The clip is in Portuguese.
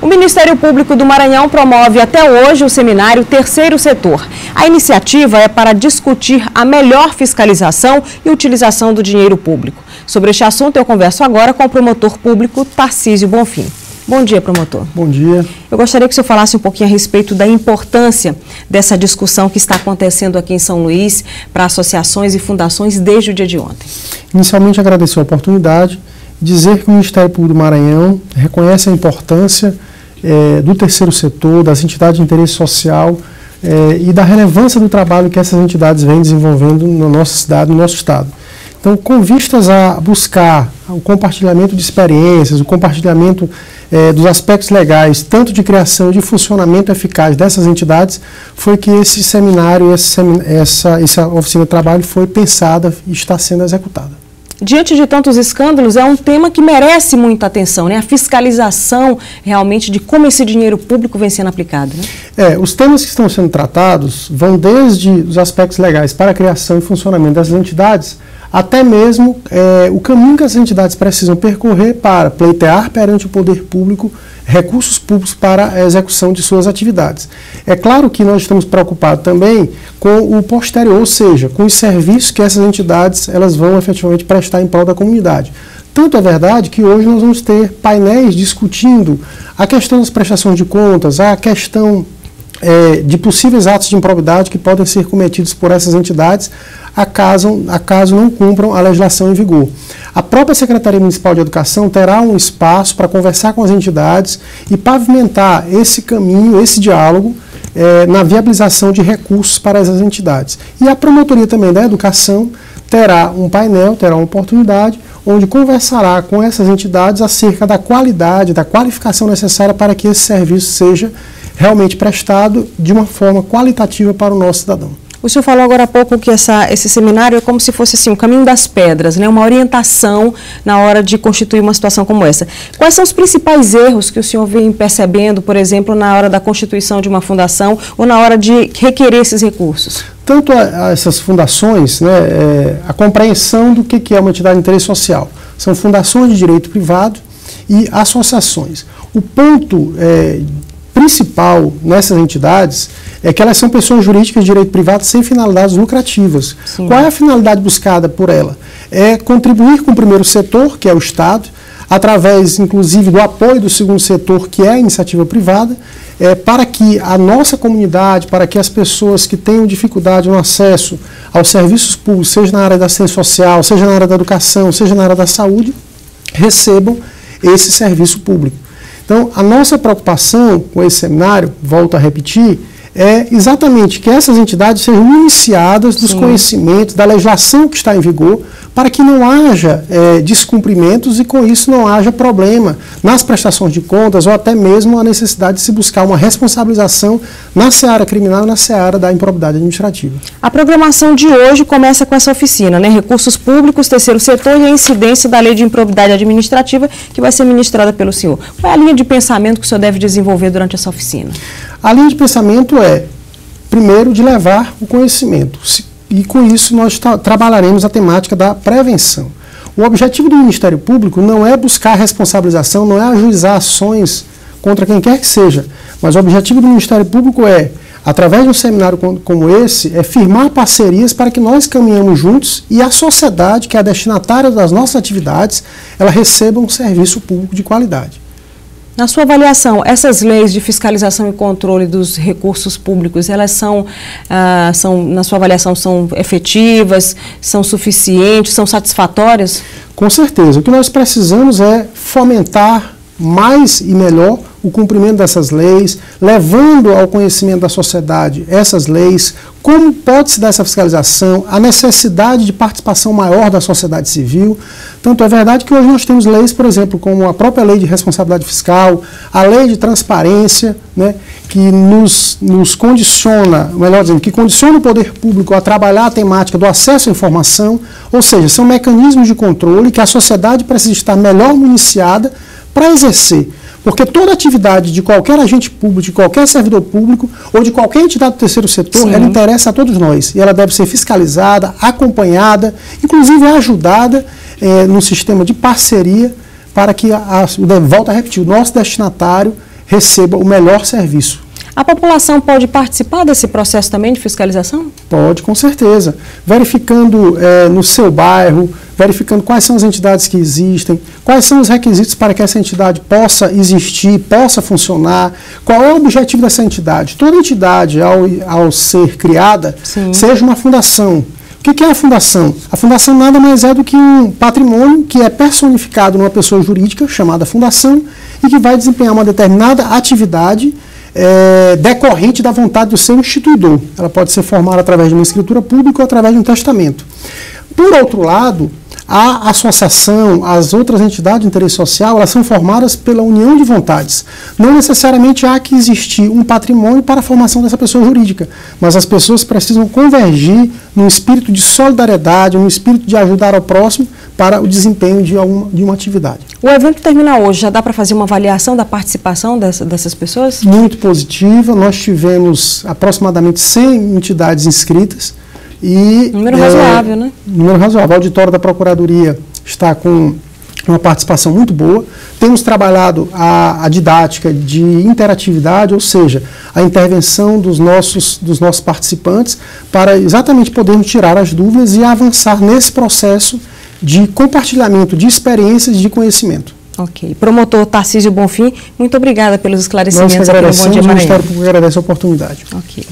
O Ministério Público do Maranhão promove até hoje o seminário Terceiro Setor. A iniciativa é para discutir a melhor fiscalização e utilização do dinheiro público. Sobre este assunto, eu converso agora com o promotor público Tarcísio Bonfim. Bom dia, promotor. Bom dia. Eu gostaria que o senhor falasse um pouquinho a respeito da importância dessa discussão que está acontecendo aqui em São Luís para associações e fundações desde o dia de ontem. Inicialmente, agradecer a oportunidade, dizer que o Ministério Público do Maranhão reconhece a importância do terceiro setor, das entidades de interesse social e da relevância do trabalho que essas entidades vêm desenvolvendo na nossa cidade, no nosso estado. Então, com vistas a buscar o compartilhamento de experiências, o compartilhamento dos aspectos legais, tanto de criação e de funcionamento eficaz dessas entidades, foi que esse seminário, essa oficina de trabalho foi pensada e está sendo executada. Diante de tantos escândalos, é um tema que merece muita atenção, né? A fiscalização realmente de como esse dinheiro público vem sendo aplicado, né? Os temas que estão sendo tratados vão desde os aspectos legais para a criação e funcionamento dessas entidades, até mesmo o caminho que as entidades precisam percorrer para pleitear perante o poder público recursos públicos para a execução de suas atividades. É claro que nós estamos preocupados também com o posterior, ou seja, com os serviços que essas entidades elas vão efetivamente prestar em prol da comunidade. Tanto é verdade que hoje nós vamos ter painéis discutindo a questão das prestações de contas, a questão de possíveis atos de improbidade que podem ser cometidos por essas entidades acaso não cumpram a legislação em vigor. A própria Secretaria Municipal de Educação terá um espaço para conversar com as entidades e pavimentar esse caminho, esse diálogo, na viabilização de recursos para essas entidades. E a Promotoria também da Educação terá um painel, terá uma oportunidade, onde conversará com essas entidades acerca da qualidade, da qualificação necessária para que esse serviço seja realmente prestado de uma forma qualitativa para o nosso cidadão. O senhor falou agora há pouco que esse seminário é como se fosse assim, um caminho das pedras, né? Uma orientação na hora de constituir uma situação como essa. Quais são os principais erros que o senhor vem percebendo, por exemplo, na hora da constituição de uma fundação ou na hora de requerer esses recursos? Tanto essas fundações, a compreensão do que é uma entidade de interesse social. São fundações de direito privado e associações. O ponto principal nessas entidades é que elas são pessoas jurídicas de direito privado sem finalidades lucrativas. Sim. Qual é a finalidade buscada por ela? É contribuir com o primeiro setor, que é o Estado, através, inclusive, do apoio do segundo setor, que é a iniciativa privada, para que a nossa comunidade, para que as pessoas que tenham dificuldade no acesso aos serviços públicos, seja na área da assistência social, seja na área da educação, seja na área da saúde, recebam esse serviço público. Então, a nossa preocupação com esse seminário, volto a repetir, é exatamente que essas entidades sejam iniciadas dos conhecimentos, da legislação que está em vigor, para que não haja descumprimentos e, com isso, não haja problema nas prestações de contas ou até mesmo a necessidade de se buscar uma responsabilização na seara criminal e na seara da improbidade administrativa. A programação de hoje começa com essa oficina, né? Recursos públicos, terceiro setor e a incidência da lei de improbidade administrativa que vai ser ministrada pelo senhor. Qual é a linha de pensamento que o senhor deve desenvolver durante essa oficina? A linha de pensamento é, primeiro, de levar o conhecimento. E com isso nós trabalharemos a temática da prevenção. O objetivo do Ministério Público não é buscar responsabilização, não é ajuizar ações contra quem quer que seja. Mas o objetivo do Ministério Público é, através de um seminário como esse, firmar parcerias para que nós caminhemos juntos e a sociedade, que é a destinatária das nossas atividades, ela receba um serviço público de qualidade. Na sua avaliação, essas leis de fiscalização e controle dos recursos públicos, elas na sua avaliação, são efetivas, são suficientes, são satisfatórias? Com certeza. O que nós precisamos é fomentar mais e melhor o cumprimento dessas leis, levando ao conhecimento da sociedade essas leis, como pode se dar essa fiscalização, a necessidade de participação maior da sociedade civil. Tanto é verdade que hoje nós temos leis, por exemplo, como a própria lei de responsabilidade fiscal, a lei de transparência, né, que nos condiciona, melhor dizendo, que condiciona o poder público a trabalhar a temática do acesso à informação, ou seja, são mecanismos de controle que a sociedade precisa estar melhor municiada para exercer. Porque toda atividade de qualquer agente público, de qualquer servidor público ou de qualquer entidade do terceiro setor, ela interessa a todos nós. E ela deve ser fiscalizada, acompanhada, inclusive ajudada num sistema de parceria para que, volto a repetir, o nosso destinatário receba o melhor serviço. A população pode participar desse processo também de fiscalização? Pode, com certeza. Verificando no seu bairro, verificando quais são as entidades que existem, quais são os requisitos para que essa entidade possa existir, possa funcionar, qual é o objetivo dessa entidade. Toda entidade, ao ser criada, Sim. seja uma fundação. O que é a fundação? A fundação nada mais é do que um patrimônio que é personificado numa pessoa jurídica, chamada fundação, e que vai desempenhar uma determinada atividade decorrente da vontade do seu instituidor. Ela pode ser formada através de uma escritura pública ou através de um testamento. Por outro lado, a associação, as outras entidades de interesse social, elas são formadas pela união de vontades. Não necessariamente há que existir um patrimônio para a formação dessa pessoa jurídica, mas as pessoas precisam convergir num espírito de solidariedade, num espírito de ajudar ao próximo para o desempenho de uma atividade. O evento termina hoje, já dá para fazer uma avaliação da participação dessas pessoas? Muito positiva, nós tivemos aproximadamente 100 entidades inscritas. Número razoável, né? Número razoável. O auditório da Procuradoria está com uma participação muito boa. Temos trabalhado a didática de interatividade, ou seja, a intervenção dos nossos participantes para exatamente podermos tirar as dúvidas e avançar nesse processo de compartilhamento de experiências e de conhecimento. Ok. Promotor Tarcísio Bonfim, muito obrigada pelos esclarecimentos aqui no Bom Dia Maranhão. Nós agradecemos, o Ministério Público agradece a oportunidade. Ok.